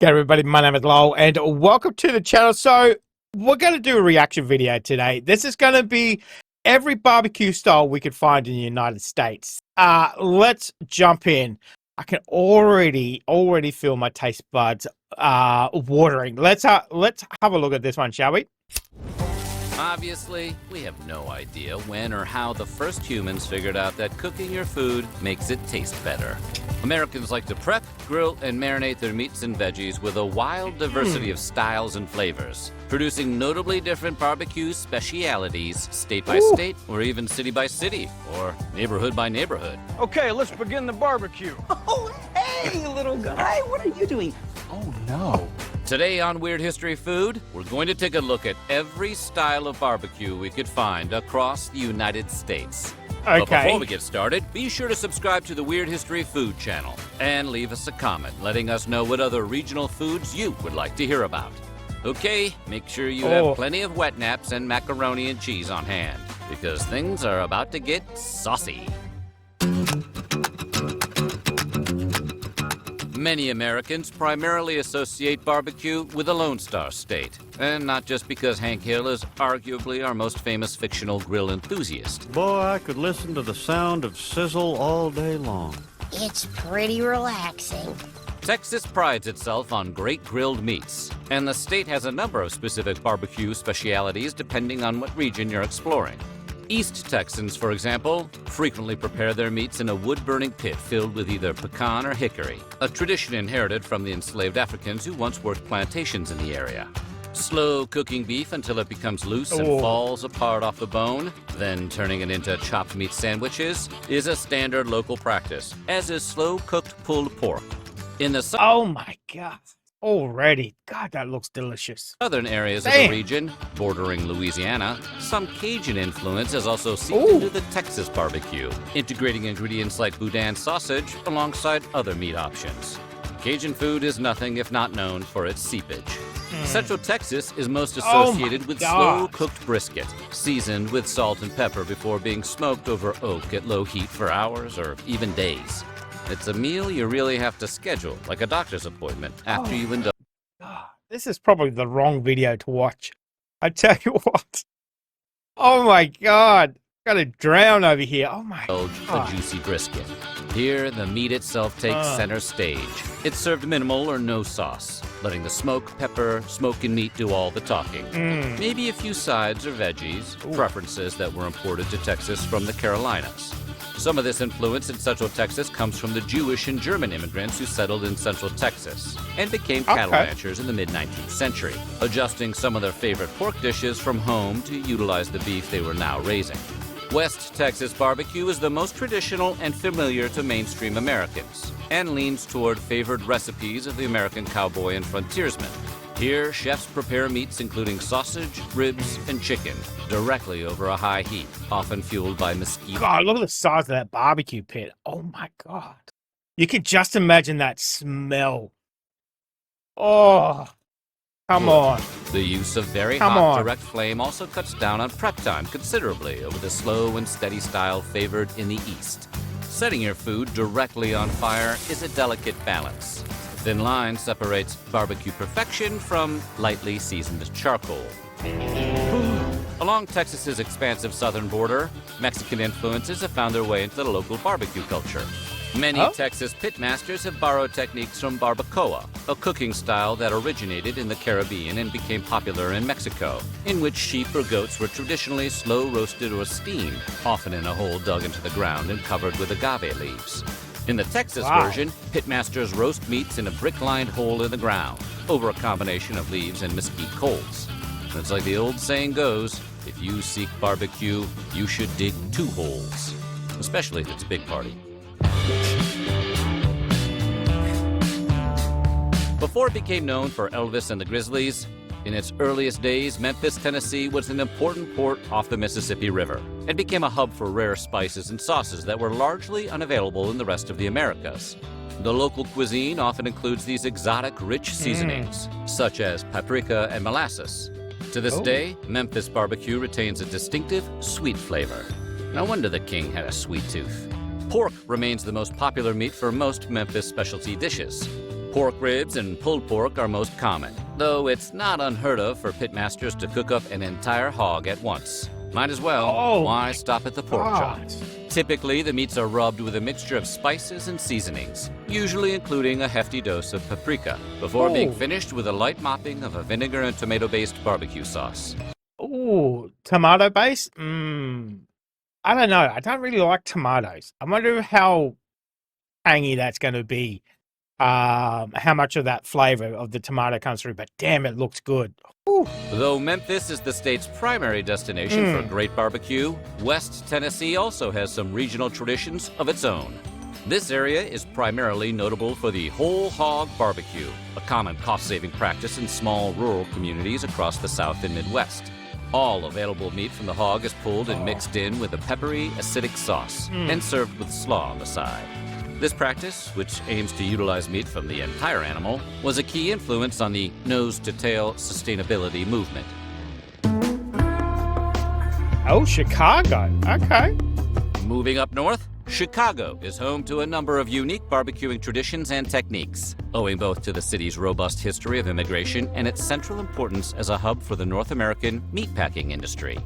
G'day everybody, my name is Lowell and welcome to the channel. So we're going to do a reaction video today. This is going to be every barbecue style we could find in the United States. Let's jump in. I can already feel my taste buds watering. Let's have a look at this one, shall we? Obviously, we have no idea when or how the first humans figured out that cooking your food makes it taste better. Americans like to prep, grill, and marinate their meats and veggies with a wild diversity of styles and flavors, producing notably different barbecue specialities state by state, or even city by city, or neighborhood by neighborhood. Okay, let's begin the barbecue. Oh, hey, little guy, what are you doing? Oh, no. Today on Weird History Food, we're going to take a look at every style of barbecue we could find across the United States. Okay. But before we get started, be sure to subscribe to the Weird History Food channel and leave us a comment letting us know what other regional foods you would like to hear about. Okay, make sure you have plenty of wet naps and macaroni and cheese on hand, because things are about to get saucy. Many Americans primarily associate barbecue with the Lone Star State, and not just because Hank Hill is arguably our most famous fictional grill enthusiast. Boy, I could listen to the sound of sizzle all day long. It's pretty relaxing. Texas prides itself on great grilled meats, and the state has a number of specific barbecue specialities depending on what region you're exploring. East Texans, for example, frequently prepare their meats in a wood-burning pit filled with either pecan or hickory, a tradition inherited from the enslaved Africans who once worked plantations in the area. Slow cooking beef until it becomes loose and falls apart off the bone, then turning it into chopped meat sandwiches, is a standard local practice, as is slow-cooked pulled pork. In the Oh my God. Already. God, that looks delicious. southern areas of the region, bordering Louisiana, some Cajun influence has also seeped into the Texas barbecue, integrating ingredients like boudin sausage alongside other meat options. Cajun food is nothing if not known for its seepage. Central Texas is most associated with slow-cooked brisket, seasoned with salt and pepper before being smoked over oak at low heat for hours or even days. It's a meal you really have to schedule, like a doctor's appointment, after you indulge. This is probably the wrong video to watch. I tell you what. Oh my God. Gotta drown over here. Oh my God. A juicy brisket. Here, the meat itself takes center stage. It's served minimal or no sauce, letting the smoke, pepper, smoke, and meat do all the talking. Maybe a few sides or veggies, preferences that were imported to Texas from the Carolinas. Some of this influence in Central Texas comes from the Jewish and German immigrants who settled in Central Texas and became cattle ranchers in the mid-19th century, adjusting some of their favorite pork dishes from home to utilize the beef they were now raising. West Texas barbecue is the most traditional and familiar to mainstream Americans, and leans toward favored recipes of the American cowboy and frontiersman. Here, chefs prepare meats including sausage, ribs, and chicken directly over a high heat, often fueled by mesquite. God, look at the size of that barbecue pit. Oh my God. You can just imagine that smell. Oh, come on. The use of very hot direct flame also cuts down on prep time considerably over the slow and steady style favored in the East. Setting your food directly on fire is a delicate balance. A thin line separates barbecue perfection from lightly seasoned charcoal. Along Texas's expansive southern border, Mexican influences have found their way into the local barbecue culture. Many Texas pitmasters have borrowed techniques from barbacoa, a cooking style that originated in the Caribbean and became popular in Mexico, in which sheep or goats were traditionally slow roasted or steamed, often in a hole dug into the ground and covered with agave leaves. In the Texas version, pitmasters roast meats in a brick-lined hole in the ground, over a combination of leaves and mesquite coals. It's like the old saying goes, if you seek barbecue, you should dig 2 holes, especially if it's a big party. Before it became known for Elvis and the Grizzlies, in its earliest days, Memphis, Tennessee was an important port off the Mississippi River and became a hub for rare spices and sauces that were largely unavailable in the rest of the Americas. The local cuisine often includes these exotic, rich seasonings, such as paprika and molasses. To this day, Memphis barbecue retains a distinctive, sweet flavor. No wonder the king had a sweet tooth. Pork remains the most popular meat for most Memphis specialty dishes. Pork ribs and pulled pork are most common, though it's not unheard of for pitmasters to cook up an entire hog at once. Might as well. Why stop at the pork chops? Typically, the meats are rubbed with a mixture of spices and seasonings, usually including a hefty dose of paprika, before being finished with a light mopping of a vinegar and tomato-based barbecue sauce. Ooh, tomato base? I don't know. I don't really like tomatoes. I wonder how tangy that's going to be. How much of that flavor of the tomato comes through, but damn, it looks good. Ooh. Though Memphis is the state's primary destination for great barbecue, West Tennessee also has some regional traditions of its own. This area is primarily notable for the whole hog barbecue, a common cost-saving practice in small rural communities across the South and Midwest. All available meat from the hog is pulled and mixed in with a peppery, acidic sauce and served with slaw on the side. This practice, which aims to utilize meat from the entire animal, was a key influence on the nose-to-tail sustainability movement. Oh, Chicago. Okay. Moving up north, Chicago is home to a number of unique barbecuing traditions and techniques, owing both to the city's robust history of immigration and its central importance as a hub for the North American meatpacking industry.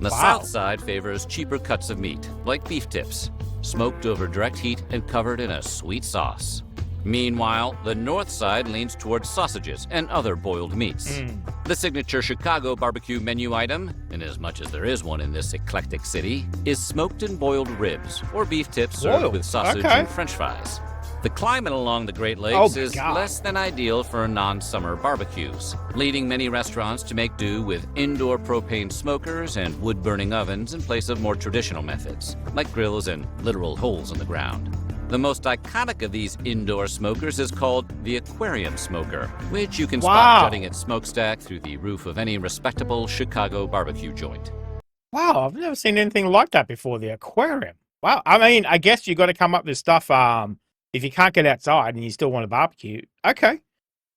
The South Side favors cheaper cuts of meat, like beef tips, smoked over direct heat and covered in a sweet sauce. Meanwhile, the North Side leans towards sausages and other boiled meats. The signature Chicago barbecue menu item, in as much as there is one in this eclectic city, is smoked and boiled ribs, or beef tips served with sausage and french fries. The climate along the Great Lakes is less than ideal for non-summer barbecues, leading many restaurants to make do with indoor propane smokers and wood-burning ovens in place of more traditional methods, like grills and literal holes in the ground. The most iconic of these indoor smokers is called the aquarium smoker, which you can spot jutting its smokestack through the roof of any respectable Chicago barbecue joint. Wow, I've never seen anything like that before, the aquarium. Wow, I mean, I guess you got to come up with stuff if you can't get outside and you still want to barbecue. Okay.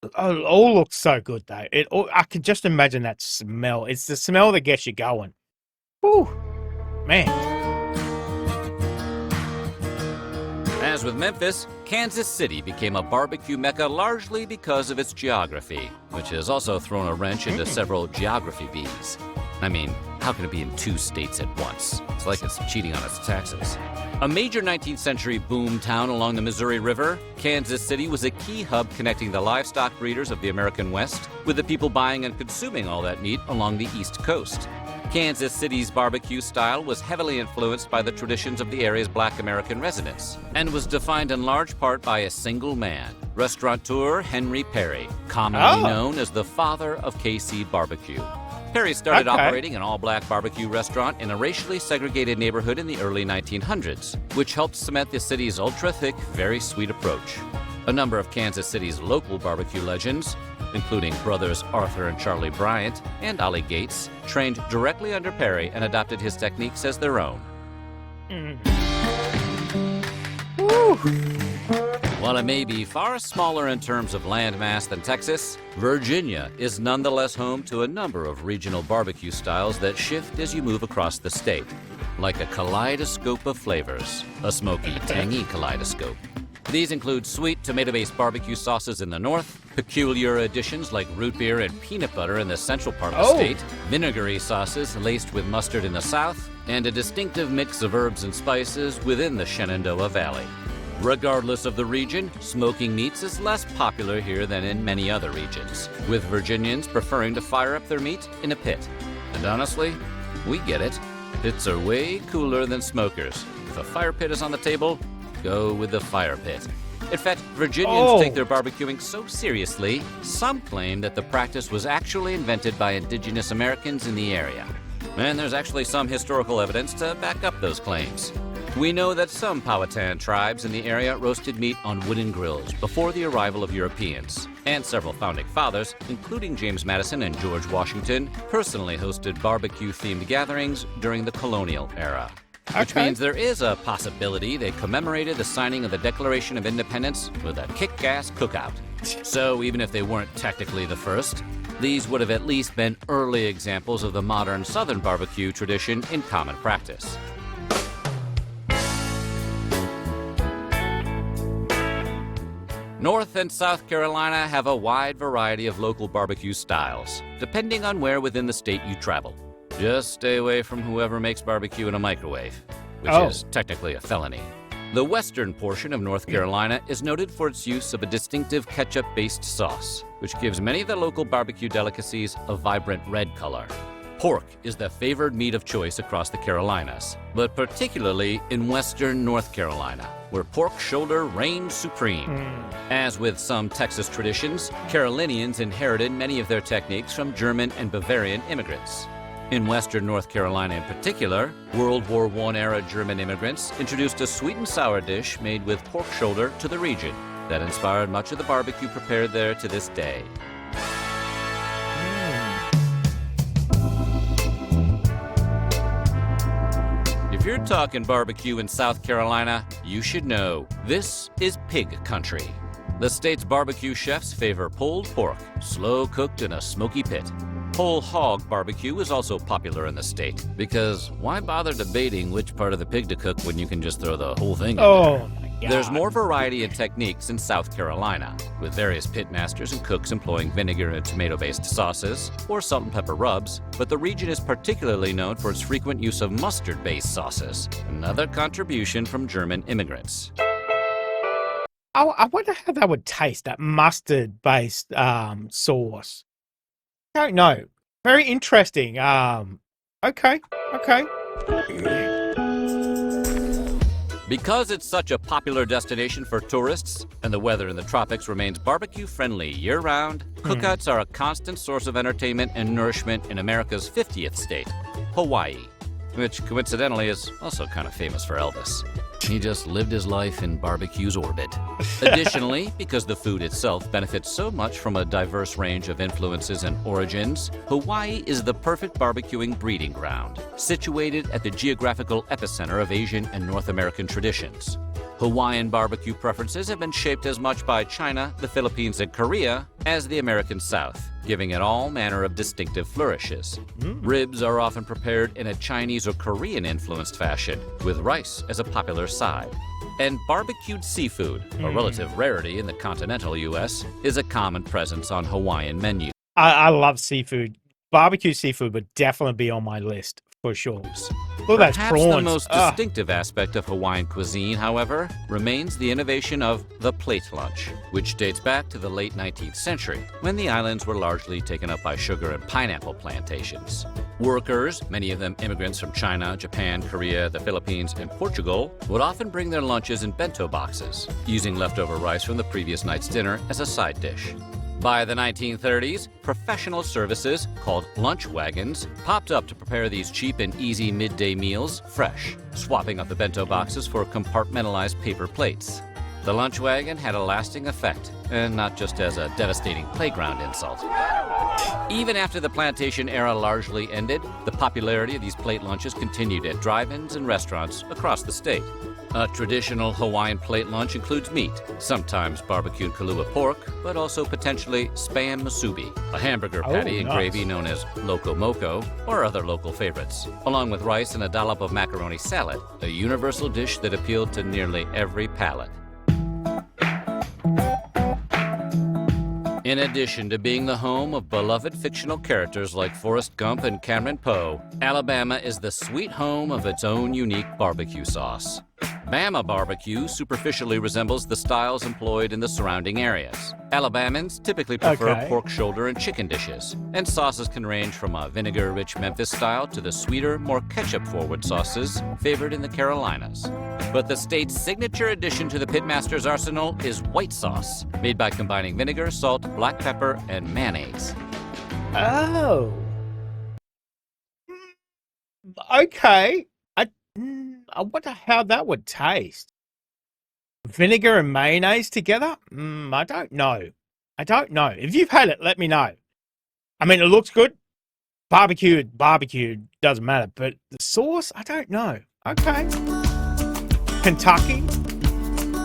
It all looks so good, though. I can just imagine that smell. It's the smell that gets you going. Whew. Man. As with Memphis, Kansas City became a barbecue mecca largely because of its geography, which has also thrown a wrench into several geography bees. I mean, how can it be in 2 states at once? It's like it's cheating on its taxes. A major 19th century boom town along the Missouri River, Kansas City was a key hub connecting the livestock breeders of the American West with the people buying and consuming all that meat along the East Coast. Kansas City's barbecue style was heavily influenced by the traditions of the area's Black American residents and was defined in large part by a single man, restaurateur Henry Perry, commonly known as the father of KC barbecue. Perry started operating an all-black barbecue restaurant in a racially segregated neighborhood in the early 1900s, which helped cement the city's ultra-thick, very sweet approach. A number of Kansas City's local barbecue legends, including brothers Arthur and Charlie Bryant and Ollie Gates, trained directly under Perry and adopted his techniques as their own. While it may be far smaller in terms of land mass than Texas, Virginia is nonetheless home to a number of regional barbecue styles that shift as you move across the state, like a kaleidoscope of flavors, a smoky, tangy kaleidoscope. These include sweet tomato-based barbecue sauces in the north, peculiar additions like root beer and peanut butter in the central part of the state, vinegary sauces laced with mustard in the south, and a distinctive mix of herbs and spices within the Shenandoah Valley. Regardless of the region, smoking meats is less popular here than in many other regions, with Virginians preferring to fire up their meat in a pit. And honestly, we get it. Pits are way cooler than smokers. If a fire pit is on the table, go with the fire pit. In fact, Virginians take their barbecuing so seriously, some claim that the practice was actually invented by indigenous Americans in the area. And there's actually some historical evidence to back up those claims. We know that some Powhatan tribes in the area roasted meat on wooden grills before the arrival of Europeans, and several founding fathers, including James Madison and George Washington, personally hosted barbecue-themed gatherings during the colonial era. Which means there is a possibility they commemorated the signing of the Declaration of Independence with a kick-ass cookout. So even if they weren't technically the first, these would have at least been early examples of the modern Southern barbecue tradition in common practice. North and South Carolina have a wide variety of local barbecue styles, depending on where within the state you travel. Just stay away from whoever makes barbecue in a microwave, which is technically a felony. The western portion of North Carolina is noted for its use of a distinctive ketchup-based sauce, which gives many of the local barbecue delicacies a vibrant red color. Pork is the favored meat of choice across the Carolinas, but particularly in western North Carolina, where pork shoulder reigns supreme. As with some Texas traditions, Carolinians inherited many of their techniques from German and Bavarian immigrants. In western North Carolina in particular, World War I-era German immigrants introduced a sweet and sour dish made with pork shoulder to the region that inspired much of the barbecue prepared there to this day. If you're talking barbecue in South Carolina, you should know this is pig country. The state's barbecue chefs favor pulled pork, slow cooked in a smoky pit. Whole hog barbecue is also popular in the state, because why bother debating which part of the pig to cook when you can just throw the whole thing in there? There's more variety in techniques in South Carolina, with various pitmasters and cooks employing vinegar and tomato-based sauces, or salt and pepper rubs, but the region is particularly known for its frequent use of mustard-based sauces, another contribution from German immigrants. I wonder how that would taste, that mustard-based sauce. I don't know. Very interesting. Okay. Because it's such a popular destination for tourists, and the weather in the tropics remains barbecue-friendly year-round, cookouts are a constant source of entertainment and nourishment in America's 50th state, Hawaii, which coincidentally is also kind of famous for Elvis. He just lived his life in barbecue's orbit. Additionally, because the food itself benefits so much from a diverse range of influences and origins, Hawaii is the perfect barbecuing breeding ground, situated at the geographical epicenter of Asian and North American traditions. Hawaiian barbecue preferences have been shaped as much by China, the Philippines, and Korea as the American South, giving it all manner of distinctive flourishes. Ribs are often prepared in a Chinese or Korean-influenced fashion, with rice as a popular side. And barbecued seafood, a relative rarity in the continental U.S., is a common presence on Hawaiian menus. I love seafood. Barbecue seafood would definitely be on my list, for sure. Look, that's Perhaps prawns. the most distinctive aspect of Hawaiian cuisine, however, remains the innovation of the plate lunch, which dates back to the late 19th century, when the islands were largely taken up by sugar and pineapple plantations. Workers, many of them immigrants from China, Japan, Korea, the Philippines, and Portugal, would often bring their lunches in bento boxes, using leftover rice from the previous night's dinner as a side dish. By the 1930s, professional services, called lunch wagons, popped up to prepare these cheap and easy midday meals fresh, swapping out the bento boxes for compartmentalized paper plates. The lunch wagon had a lasting effect, and not just as a devastating playground insult. Even after the plantation era largely ended, the popularity of these plate lunches continued at drive-ins and restaurants across the state. A traditional Hawaiian plate lunch includes meat, sometimes barbecued Kahlua pork, but also potentially spam musubi, a hamburger patty and gravy known as loco moco, or other local favorites, along with rice and a dollop of macaroni salad, a universal dish that appealed to nearly every palate. In addition to being the home of beloved fictional characters like Forrest Gump and Cameron Poe, Alabama is the sweet home of its own unique barbecue sauce. Bama barbecue superficially resembles the styles employed in the surrounding areas. Alabamans typically prefer pork shoulder and chicken dishes, and sauces can range from a vinegar-rich Memphis style to the sweeter, more ketchup-forward sauces favored in the Carolinas. But the state's signature addition to the pitmaster's arsenal is white sauce, made by combining vinegar, salt, black pepper, and mayonnaise. Oh. Okay. I wonder how that would taste. Vinegar and mayonnaise together? I don't know. If you've had it, let me know. I mean, it looks good. Barbecue, doesn't matter. But the sauce, I don't know. Okay. Kentucky?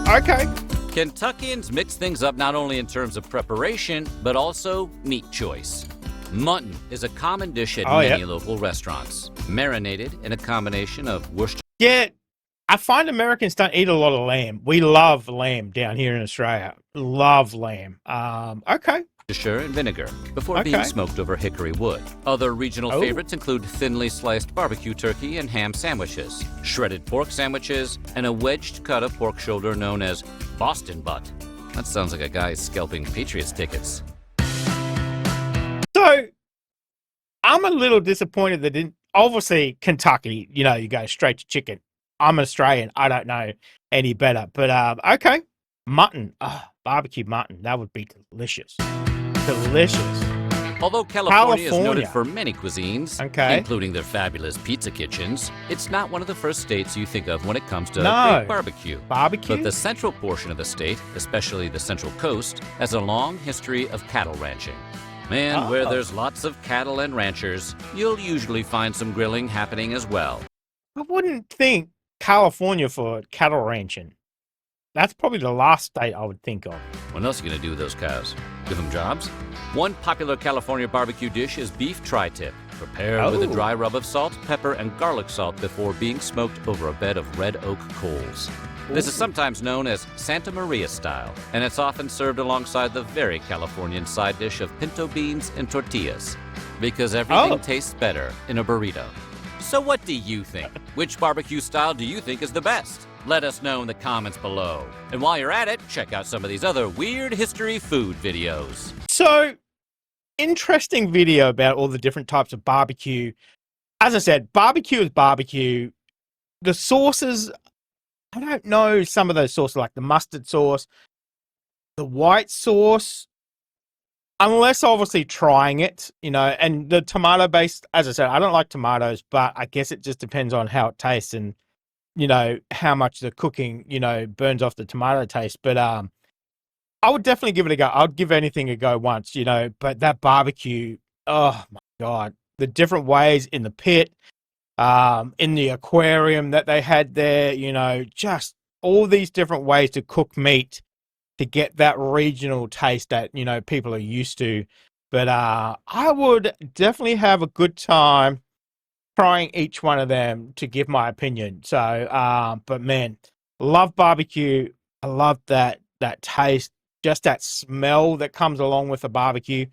Okay. Kentuckians mix things up not only in terms of preparation, but also meat choice. Mutton is a common dish at many local restaurants, marinated in a combination of Worcestershire. Yeah, I find Americans don't eat a lot of lamb. We love lamb down here in Australia. Love lamb. Okay. Worcestershire and vinegar before being smoked over hickory wood. Other regional favorites include thinly sliced barbecue turkey and ham sandwiches, shredded pork sandwiches, and a wedged cut of pork shoulder known as Boston butt. That sounds like a guy scalping Patriots tickets. So, I'm a little disappointed that obviously Kentucky, you know, you go straight to chicken. I'm Australian. I don't know any better. But, okay. Mutton. Barbecue mutton. That would be delicious. Delicious. Although California is noted for many cuisines, Okay. including their fabulous pizza kitchens, it's not one of the first states you think of when it comes to No. great barbecue. Barbecue? But the central portion of the state, especially the Central Coast, has a long history of cattle ranching. And where there's lots of cattle and ranchers, you'll usually find some grilling happening as well. I wouldn't think California for cattle ranching. That's probably the last state I would think of. What else are you going to do with those cows? Give them jobs? One popular California barbecue dish is beef tri-tip, prepared with a dry rub of salt, pepper, and garlic salt before being smoked over a bed of red oak coals. This is sometimes known as Santa Maria style, and it's often served alongside the very Californian side dish of pinto beans and tortillas, because everything tastes better in a burrito. So what do you think? Which barbecue style do you think is the best? Let us know in the comments below. And while you're at it, check out some of these other weird history food videos. So, interesting video about all the different types of barbecue. As I said, barbecue is barbecue. The sauces, I don't know some of those sauces, like the mustard sauce, the white sauce, unless obviously trying it, you know, and the tomato-based, as I said, I don't like tomatoes, but I guess it just depends on how it tastes and, you know, how much the cooking, you know, burns off the tomato taste. But I would definitely give it a go. I'd give anything a go once, you know, but that barbecue, oh my God, the different ways in the pit, in the aquarium that they had there, you know, just all these different ways to cook meat to get that regional taste that, you know, people are used to. But I would definitely have a good time trying each one of them to give my opinion. So, but man, love barbecue. I love that taste, just that smell that comes along with the barbecue.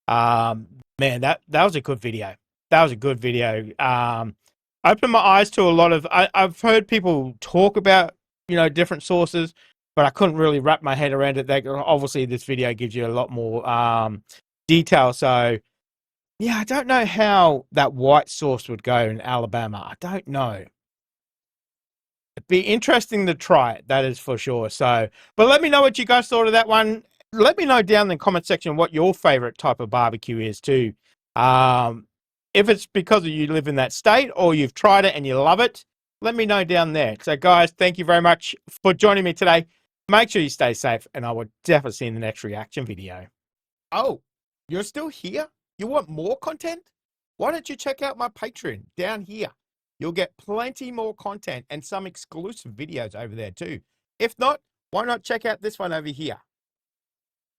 Man, that was a good video. That was a good video. Opened my eyes to a lot of. I've heard people talk about, you know, different sauces, but I couldn't really wrap my head around it. Obviously, this video gives you a lot more detail. So, yeah, I don't know how that white sauce would go in Alabama. I don't know. It'd be interesting to try it, that is for sure. So, but let me know what you guys thought of that one. Let me know down in the comment section what your favorite type of barbecue is too. If it's because you live in that state or you've tried it and you love it, let me know down there. So, guys, thank you very much for joining me today. Make sure you stay safe, and I will definitely see you in the next reaction video. Oh, you're still here? You want more content? Why don't you check out my Patreon down here? You'll get plenty more content and some exclusive videos over there too. If not, why not check out this one over here?